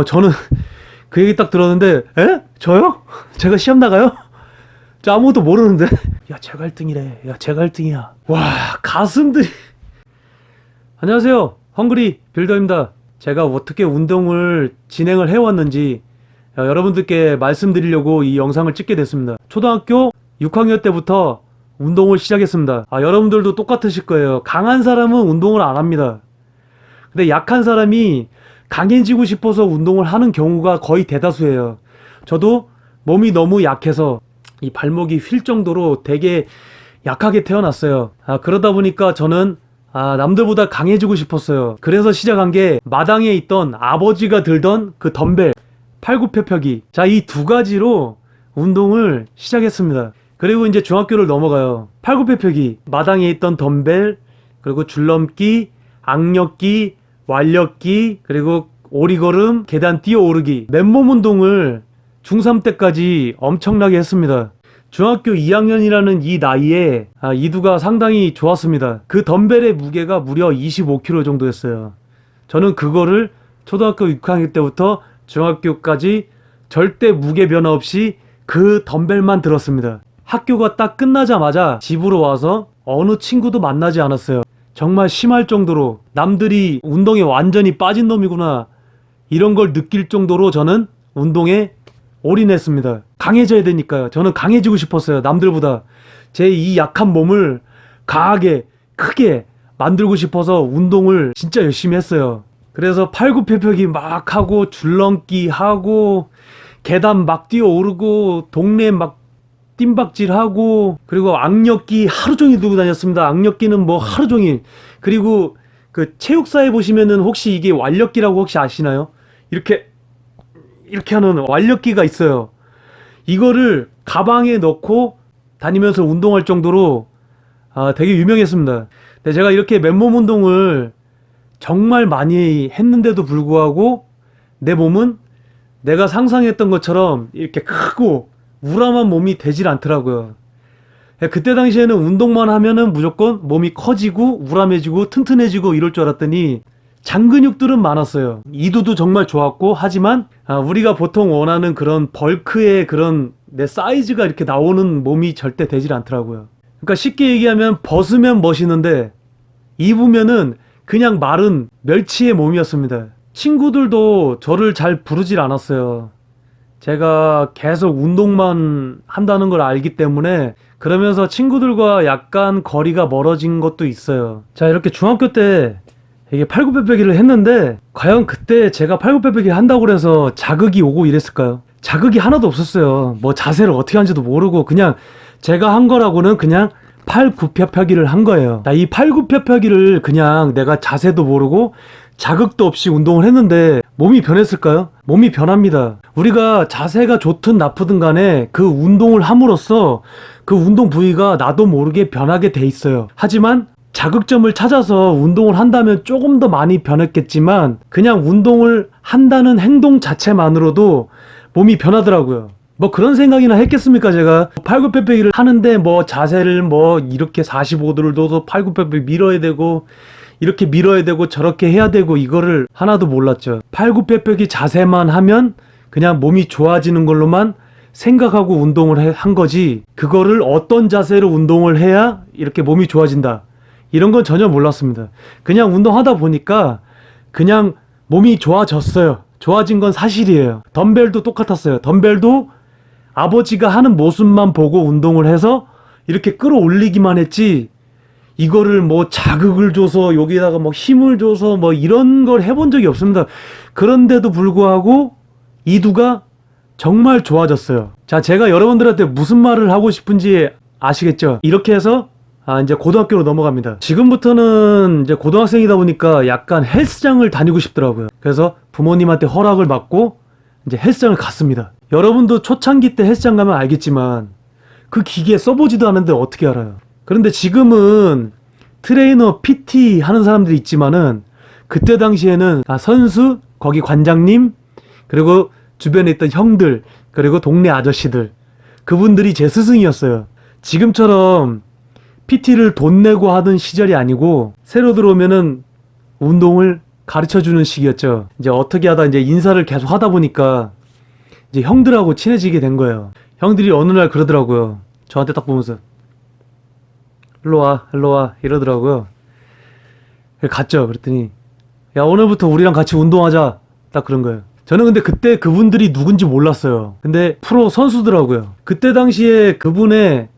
저는 그 얘기 딱 들었는데, 에? 저요? 제가 시험 나가요? 저 아무것도 모르는데. 야, 제가 1등이래. 야, 제가 1등이야. 와, 가슴들이. 안녕하세요. 헝그리 빌더입니다. 제가 어떻게 운동을 진행을 해왔는지 여러분들께 말씀드리려고 이 영상을 찍게 됐습니다. 초등학교 6학년 때부터 운동을 시작했습니다. 여러분들도 똑같으실 거예요. 강한 사람은 운동을 안 합니다. 근데 약한 사람이 강해지고 싶어서 운동을 하는 경우가 거의 대다수예요. 저도 몸이 너무 약해서 이 발목이 휠 정도로 되게 약하게 태어났어요. 그러다 보니까 저는 남들보다 강해지고 싶었어요. 그래서 시작한 게 마당에 있던 아버지가 들던 그 덤벨 팔굽혀펴기, 자, 이 두 가지로 운동을 시작했습니다. 그리고 이제 중학교를 넘어가요. 팔굽혀펴기, 마당에 있던 덤벨, 그리고 줄넘기, 악력기, 완력기, 그리고 오리걸음, 계단 뛰어오르기, 맨몸 운동을 중3 때까지 엄청나게 했습니다. 중학교 2학년이라는 이 나이에 이두가 상당히 좋았습니다. 그 덤벨의 무게가 무려 25kg 정도였어요. 저는 그거를 초등학교 6학년 때부터 중학교까지 절대 무게 변화 없이 그 덤벨만 들었습니다. 학교가 딱 끝나자마자 집으로 와서 어느 친구도 만나지 않았어요. 정말 심할 정도로 남들이 운동에 완전히 빠진 놈이구나, 이런 걸 느낄 정도로 저는 운동에 올인했습니다. 강해져야 되니까요. 저는 강해지고 싶었어요. 남들보다 제 이 약한 몸을 강하게 크게 만들고 싶어서 운동을 진짜 열심히 했어요. 그래서 팔굽혀펴기 막 하고, 줄넘기 하고, 계단 막 뛰어오르고, 동네 막 뜀박질하고, 그리고 악력기 하루 종일 들고 다녔습니다. 악력기는 뭐 하루 종일. 그리고 그 체육사에 보시면은 혹시 이게 완력기라고 혹시 아시나요? 이렇게 하는 완력기가 있어요. 이거를 가방에 넣고 다니면서 운동할 정도로 되게 유명했습니다. 근데 제가 이렇게 맨몸 운동을 정말 많이 했는데도 불구하고 내 몸은 내가 상상했던 것처럼 이렇게 크고 우람한 몸이 되질 않더라고요. 그때 당시에는 운동만 하면은 무조건 몸이 커지고 우람해지고 튼튼해지고 이럴 줄 알았더니 장근육들은 많았어요. 이두도 정말 좋았고, 하지만 우리가 보통 원하는 그런 벌크의 그런 내 사이즈가 이렇게 나오는 몸이 절대 되질 않더라고요. 그러니까 쉽게 얘기하면 벗으면 멋있는데 입으면은 그냥 마른 멸치의 몸이었습니다. 친구들도 저를 잘 부르질 않았어요. 제가 계속 운동만 한다는 걸 알기 때문에. 그러면서 친구들과 약간 거리가 멀어진 것도 있어요. 자, 이렇게 중학교 때 이게 팔굽혀펴기를 했는데 과연 그때 제가 팔굽혀펴기를 한다고 해서 자극이 오고 이랬을까요? 자극이 하나도 없었어요. 뭐 자세를 어떻게 하는지도 모르고 그냥 제가 한 거라고는 그냥 팔굽혀펴기를 한 거예요. 이 팔굽혀펴기를 그냥 내가 자세도 모르고 자극도 없이 운동을 했는데 몸이 변했을까요? 몸이 변합니다. 우리가 자세가 좋든 나쁘든 간에 그 운동을 함으로써 그 운동 부위가 나도 모르게 변하게 돼 있어요. 하지만 자극점을 찾아서 운동을 한다면 조금 더 많이 변했겠지만 그냥 운동을 한다는 행동 자체만으로도 몸이 변하더라고요. 뭐 그런 생각이나 했겠습니까? 제가 팔굽혀펴기를 하는데 뭐 자세를 뭐 이렇게 45도를 둬서 팔굽혀펴기 밀어야 되고 이렇게 밀어야 되고 저렇게 해야 되고 이거를 하나도 몰랐죠. 팔굽혀펴기 자세만 하면 그냥 몸이 좋아지는 걸로만 생각하고 운동을 한 거지, 그거를 어떤 자세로 운동을 해야 이렇게 몸이 좋아진다, 이런 건 전혀 몰랐습니다. 그냥 운동하다 보니까 그냥 몸이 좋아졌어요. 좋아진 건 사실이에요. 덤벨도 똑같았어요. 덤벨도 아버지가 하는 모습만 보고 운동을 해서 이렇게 끌어올리기만 했지, 이거를 뭐 자극을 줘서 여기다가 뭐 힘을 줘서 뭐 이런 걸 해본 적이 없습니다. 그런데도 불구하고 이두가 정말 좋아졌어요. 자, 제가 여러분들한테 무슨 말을 하고 싶은지 아시겠죠? 이렇게 해서 이제 고등학교로 넘어갑니다. 지금부터는 이제 고등학생이다 보니까 약간 헬스장을 다니고 싶더라고요. 그래서 부모님한테 허락을 받고 이제 헬스장을 갔습니다. 여러분도 초창기 때 헬스장 가면 알겠지만 그 기계 써보지도 않았는데 어떻게 알아요? 그런데 지금은 트레이너, PT 하는 사람들이 있지만은 그때 당시에는 선수, 거기 관장님, 그리고 주변에 있던 형들, 그리고 동네 아저씨들, 그분들이 제 스승이었어요. 지금처럼 PT를 돈 내고 하던 시절이 아니고 새로 들어오면은 운동을 가르쳐주는 시기였죠. 이제 어떻게 하다 이제 인사를 계속 하다 보니까 이제 형들하고 친해지게 된 거예요. 형들이 어느 날 그러더라고요. 저한테 딱 보면서 일로 와 이러더라고요. 갔죠. 그랬더니 야, 오늘부터 우리랑 같이 운동하자. 딱 그런 거예요. 저는 근데 그때 그분들이 누군지 몰랐어요. 근데 프로 선수더라고요. 그때 당시에 그분의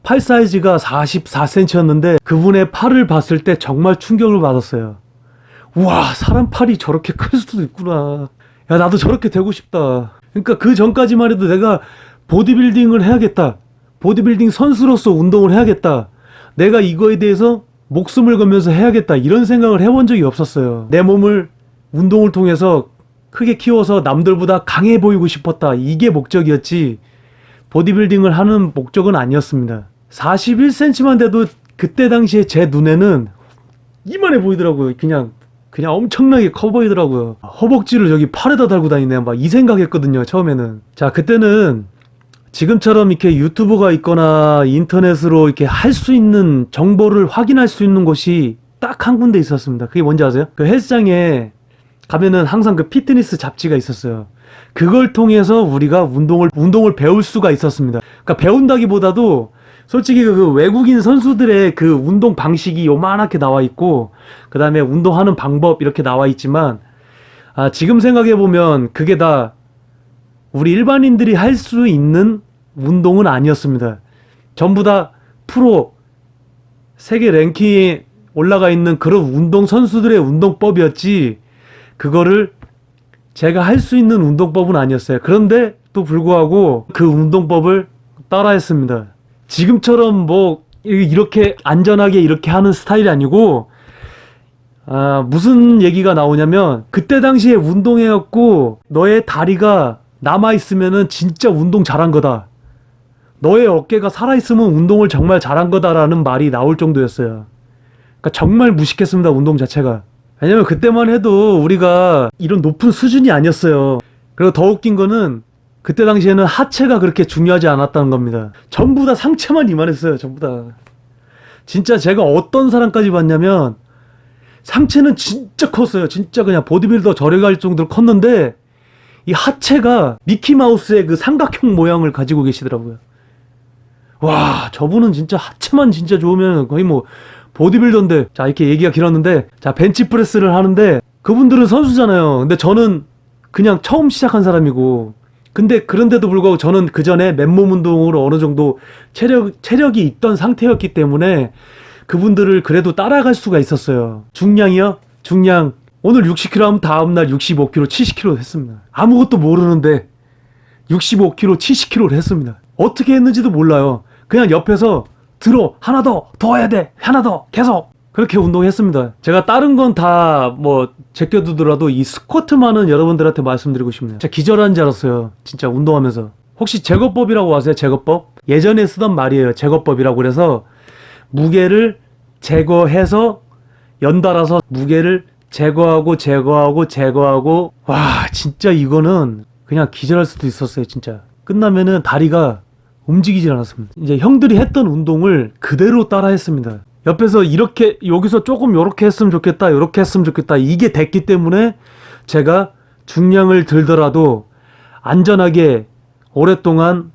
팔 사이즈가 44cm였는데 그분의 팔을 봤을 때 정말 충격을 받았어요. 우와, 사람 팔이 저렇게 클 수도 있구나. 야, 나도 저렇게 되고 싶다. 그러니까 그 전까지만 해도 내가 보디빌딩을 해야겠다. 보디빌딩 선수로서 운동을 해야겠다. 내가 이거에 대해서 목숨을 걸면서 해야겠다. 이런 생각을 해본 적이 없었어요. 내 몸을 운동을 통해서 크게 키워서 남들보다 강해 보이고 싶었다. 이게 목적이었지. 보디빌딩을 하는 목적은 아니었습니다. 41cm만 돼도 그때 당시에 제 눈에는 이만해 보이더라고요. 그냥 엄청나게 커 보이더라고요. 허벅지를 여기 팔에다 달고 다니네. 막 이 생각했거든요. 처음에는. 자, 그때는 지금처럼 이렇게 유튜브가 있거나 인터넷으로 이렇게 할 수 있는 정보를 확인할 수 있는 곳이 딱 한 군데 있었습니다. 그게 뭔지 아세요? 그 헬스장에 가면은 항상 그 피트니스 잡지가 있었어요. 그걸 통해서 우리가 운동을 배울 수가 있었습니다. 그러니까 배운다기보다도 솔직히 그 외국인 선수들의 그 운동 방식이 요만하게 나와 있고, 그 다음에 운동하는 방법 이렇게 나와 있지만, 지금 생각해보면 그게 다 우리 일반인들이 할 수 있는 운동은 아니었습니다. 전부 다 프로 세계 랭킹에 올라가 있는 그런 운동 선수들의 운동법이었지, 그거를 제가 할 수 있는 운동법은 아니었어요. 그런데 또 불구하고 그 운동법을 따라했습니다. 지금처럼 뭐 이렇게 안전하게 이렇게 하는 스타일이 아니고, 무슨 얘기가 나오냐면 그때 당시에 운동해갖고 너의 다리가 남아있으면은 진짜 운동 잘한 거다. 너의 어깨가 살아있으면 운동을 정말 잘한 거다라는 말이 나올 정도였어요. 그러니까 정말 무식했습니다. 운동 자체가. 왜냐면 그때만 해도 우리가 이런 높은 수준이 아니었어요. 그리고 더 웃긴 거는 그때 당시에는 하체가 그렇게 중요하지 않았다는 겁니다. 전부 다 상체만 이만했어요. 전부 다. 진짜 제가 어떤 사람까지 봤냐면 상체는 진짜 컸어요. 진짜 그냥 보디빌더 절에 갈 정도로 컸는데 이 하체가 미키마우스의 그 삼각형 모양을 가지고 계시더라고요. 와, 저분은 진짜 하체만 진짜 좋으면 거의 뭐 보디빌더인데. 자, 이렇게 얘기가 길었는데, 자, 벤치프레스를 하는데 그분들은 선수잖아요. 근데 저는 그냥 처음 시작한 사람이고, 근데 그런데도 불구하고 저는 그 전에 맨몸 운동으로 어느 정도 체력이 있던 상태였기 때문에 그분들을 그래도 따라갈 수가 있었어요. 중량이요? 중량 오늘 60kg 하면 다음날 65kg, 70kg 했습니다. 아무것도 모르는데 65kg, 70kg를 했습니다. 어떻게 했는지도 몰라요. 그냥 옆에서 들어, 하나 더 해야 돼, 하나 더, 계속 그렇게 운동했습니다. 제가 다른 건 다 뭐 제껴두더라도 이 스쿼트만은 여러분들한테 말씀드리고 싶네요. 진짜 기절한 줄 알았어요. 진짜 운동하면서. 혹시 제거법이라고 아세요? 제거법? 예전에 쓰던 말이에요. 제거법이라고. 그래서 무게를 제거해서 연달아서 무게를 제거하고 와, 진짜 이거는 그냥 기절할 수도 있었어요. 진짜 끝나면은 다리가 움직이질 않았습니다. 이제 형들이 했던 운동을 그대로 따라 했습니다. 옆에서 이렇게, 여기서 조금 요렇게 했으면 좋겠다, 요렇게 했으면 좋겠다, 이게 됐기 때문에 제가 중량을 들더라도 안전하게 오랫동안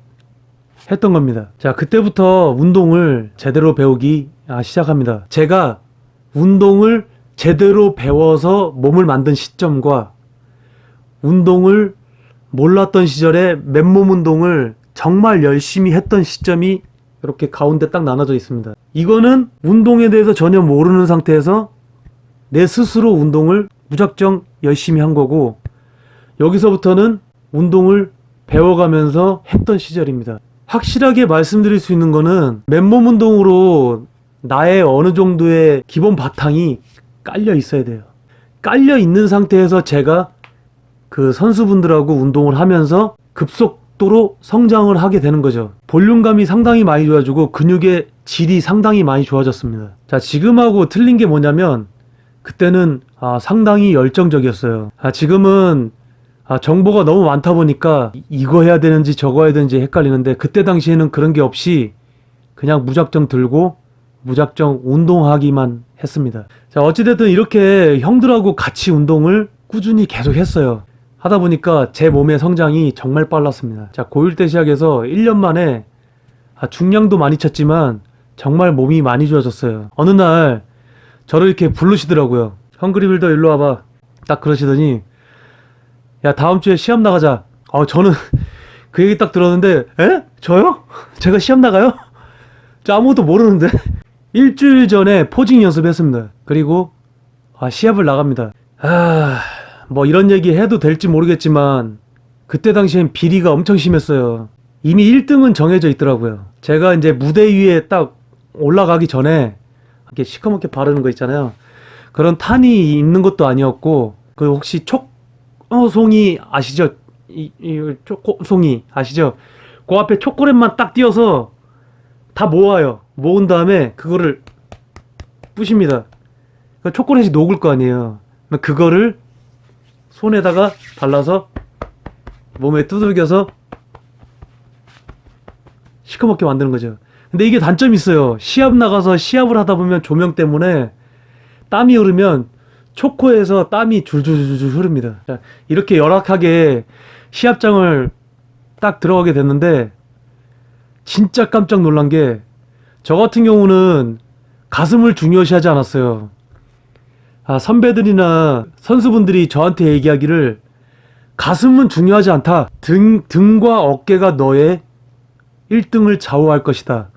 했던 겁니다. 자, 그때부터 운동을 제대로 배우기 시작합니다. 제가 운동을 제대로 배워서 몸을 만든 시점과 운동을 몰랐던 시절에 맨몸 운동을 정말 열심히 했던 시점이 이렇게 가운데 딱 나눠져 있습니다. 이거는 운동에 대해서 전혀 모르는 상태에서 내 스스로 운동을 무작정 열심히 한 거고, 여기서부터는 운동을 배워가면서 했던 시절입니다. 확실하게 말씀드릴 수 있는 거는 맨몸 운동으로 나의 어느 정도의 기본 바탕이 깔려 있어야 돼요. 깔려 있는 상태에서 제가 그 선수분들하고 운동을 하면서 급속도로 성장을 하게 되는 거죠. 볼륨감이 상당히 많이 좋아지고 근육의 질이 상당히 많이 좋아졌습니다. 자, 지금하고 틀린 게 뭐냐면 그때는 상당히 열정적이었어요. 지금은 정보가 너무 많다 보니까 이거 해야 되는지 저거 해야 되는지 헷갈리는데, 그때 당시에는 그런 게 없이 그냥 무작정 들고 무작정 운동하기만 했습니다. 자, 어찌됐든 이렇게 형들하고 같이 운동을 꾸준히 계속 했어요. 하다 보니까 제 몸의 성장이 정말 빨랐습니다. 자, 고1 때 시작해서 1년 만에 중량도 많이 쳤지만 정말 몸이 많이 좋아졌어요. 어느 날 저를 이렇게 부르시더라고요. 헝그리 빌더 일로 와봐. 딱 그러시더니 야, 다음 주에 시합 나가자. 저는 그 얘기 딱 들었는데 에? 저요? 제가 시합 나가요? 저 아무것도 모르는데. 일주일 전에 포징 연습했습니다. 그리고 시합을 나갑니다. 뭐 이런 얘기 해도 될지 모르겠지만 그때 당시엔 비리가 엄청 심했어요. 이미 1등은 정해져 있더라고요. 제가 이제 무대 위에 딱 올라가기 전에 이렇게 시커멓게 바르는 거 있잖아요. 그런 탄이 있는 것도 아니었고, 그 혹시 초송이 아시죠? 초코송이 아시죠? 그 앞에 초콜릿만 딱 띄어서 다 모아요. 모은 다음에 그거를 부십니다. 그러니까 초콜릿이 녹을 거 아니에요. 그거를 손에다가 발라서 몸에 두들겨서 시커멓게 만드는 거죠. 근데 이게 단점이 있어요. 시합 나가서 시합을 하다 보면 조명 때문에 땀이 흐르면 초코에서 땀이 줄줄줄줄 흐릅니다. 자, 이렇게 열악하게 시합장을 딱 들어가게 됐는데 진짜 깜짝 놀란 게, 저 같은 경우는 가슴을 중요시하지 않았어요. 선배들이나 선수분들이 저한테 얘기하기를 가슴은 중요하지 않다. 등과 어깨가 너의 1등을 좌우할 것이다.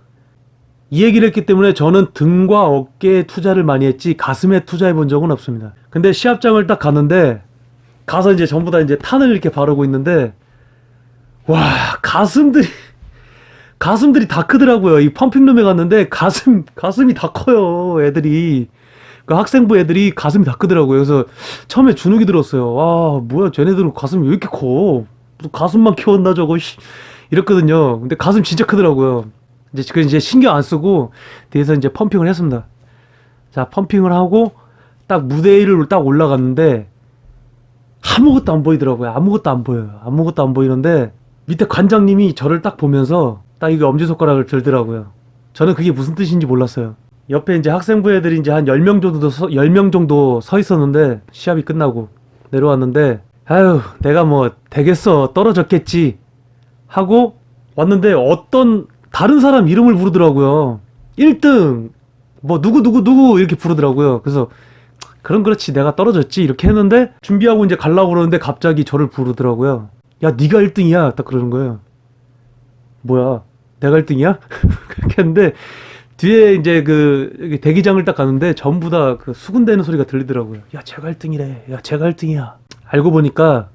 이 얘기를 했기 때문에 저는 등과 어깨에 투자를 많이 했지 가슴에 투자해 본 적은 없습니다. 근데 시합장을 딱 갔는데, 가서 이제 전부 다 이제 탄을 이렇게 바르고 있는데, 와, 가슴들이 다 크더라고요. 이 펌핑룸에 갔는데 가슴이 다 커요. 애들이. 그 학생부 애들이 가슴이 다 크더라고요. 그래서 처음에 주눅이 들었어요. 뭐야, 쟤네들은 가슴이 왜 이렇게 커? 가슴만 키웠나 저거, 이랬거든요. 근데 가슴 진짜 크더라고요. 이제 신경 안 쓰고 뒤에서 이제 펌핑을 했습니다. 자, 펌핑을 하고 딱 무대 위를 딱 올라갔는데 아무것도 안 보이더라고요. 아무것도 안 보여요. 아무것도 안 보이는데 밑에 관장님이 저를 딱 보면서 딱 이거 엄지손가락을 들더라고요. 저는 그게 무슨 뜻인지 몰랐어요. 옆에 이제 학생부 애들이 이제 한 10명 정도 서 있었는데, 시합이 끝나고 내려왔는데, 내가 뭐 되겠어, 떨어졌겠지 하고 왔는데 어떤 다른 사람 이름을 부르더라고요. 1등 뭐 누구 이렇게 부르더라고요. 그래서 그렇지, 내가 떨어졌지 이렇게 했는데, 준비하고 이제 가려고 그러는데 갑자기 저를 부르더라고요. 야, 네가 1등이야 딱 그러는 거예요. 뭐야, 내가 1등이야? 그렇게 했는데 뒤에 이제 그 대기장을 딱 가는데 전부 다 그 수군대는 소리가 들리더라고요. 야, 제가 1등이래. 야, 제가 1등이야. 알고 보니까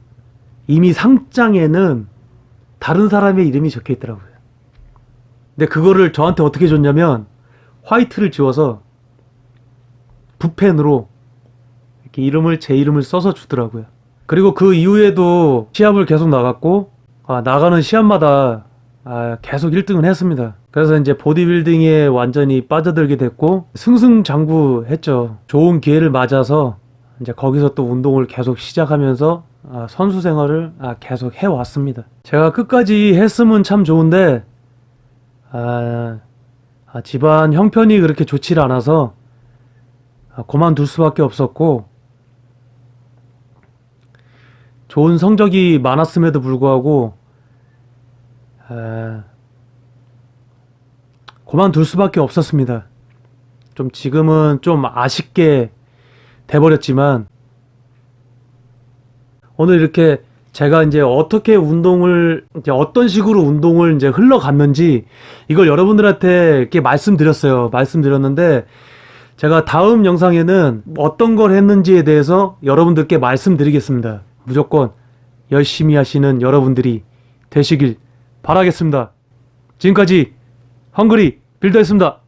이미 상장에는 다른 사람의 이름이 적혀 있더라고요. 근데 그거를 저한테 어떻게 줬냐면, 화이트를 지워서 붓펜으로 이렇게 제 이름을 써서 주더라고요. 그리고 그 이후에도 시합을 계속 나갔고, 나가는 시합마다 계속 1등을 했습니다. 그래서 이제 보디빌딩에 완전히 빠져들게 됐고 승승장구했죠. 좋은 기회를 맞아서 이제 거기서 또 운동을 계속 시작하면서 선수 생활을 계속 해왔습니다. 제가 끝까지 했으면 참 좋은데 집안 형편이 그렇게 좋지 않아서 그만둘 수밖에 없었고, 좋은 성적이 많았음에도 불구하고 그만둘 수밖에 없었습니다. 좀 지금은 좀 아쉽게 돼버렸지만, 오늘 이렇게 제가 이제 어떤 식으로 운동을 이제 흘러갔는지 이걸 여러분들한테 이렇게 말씀드렸는데, 제가 다음 영상에는 어떤 걸 했는지에 대해서 여러분들께 말씀드리겠습니다. 무조건 열심히 하시는 여러분들이 되시길 바라겠습니다. 지금까지 헝그리 빌더였습니다.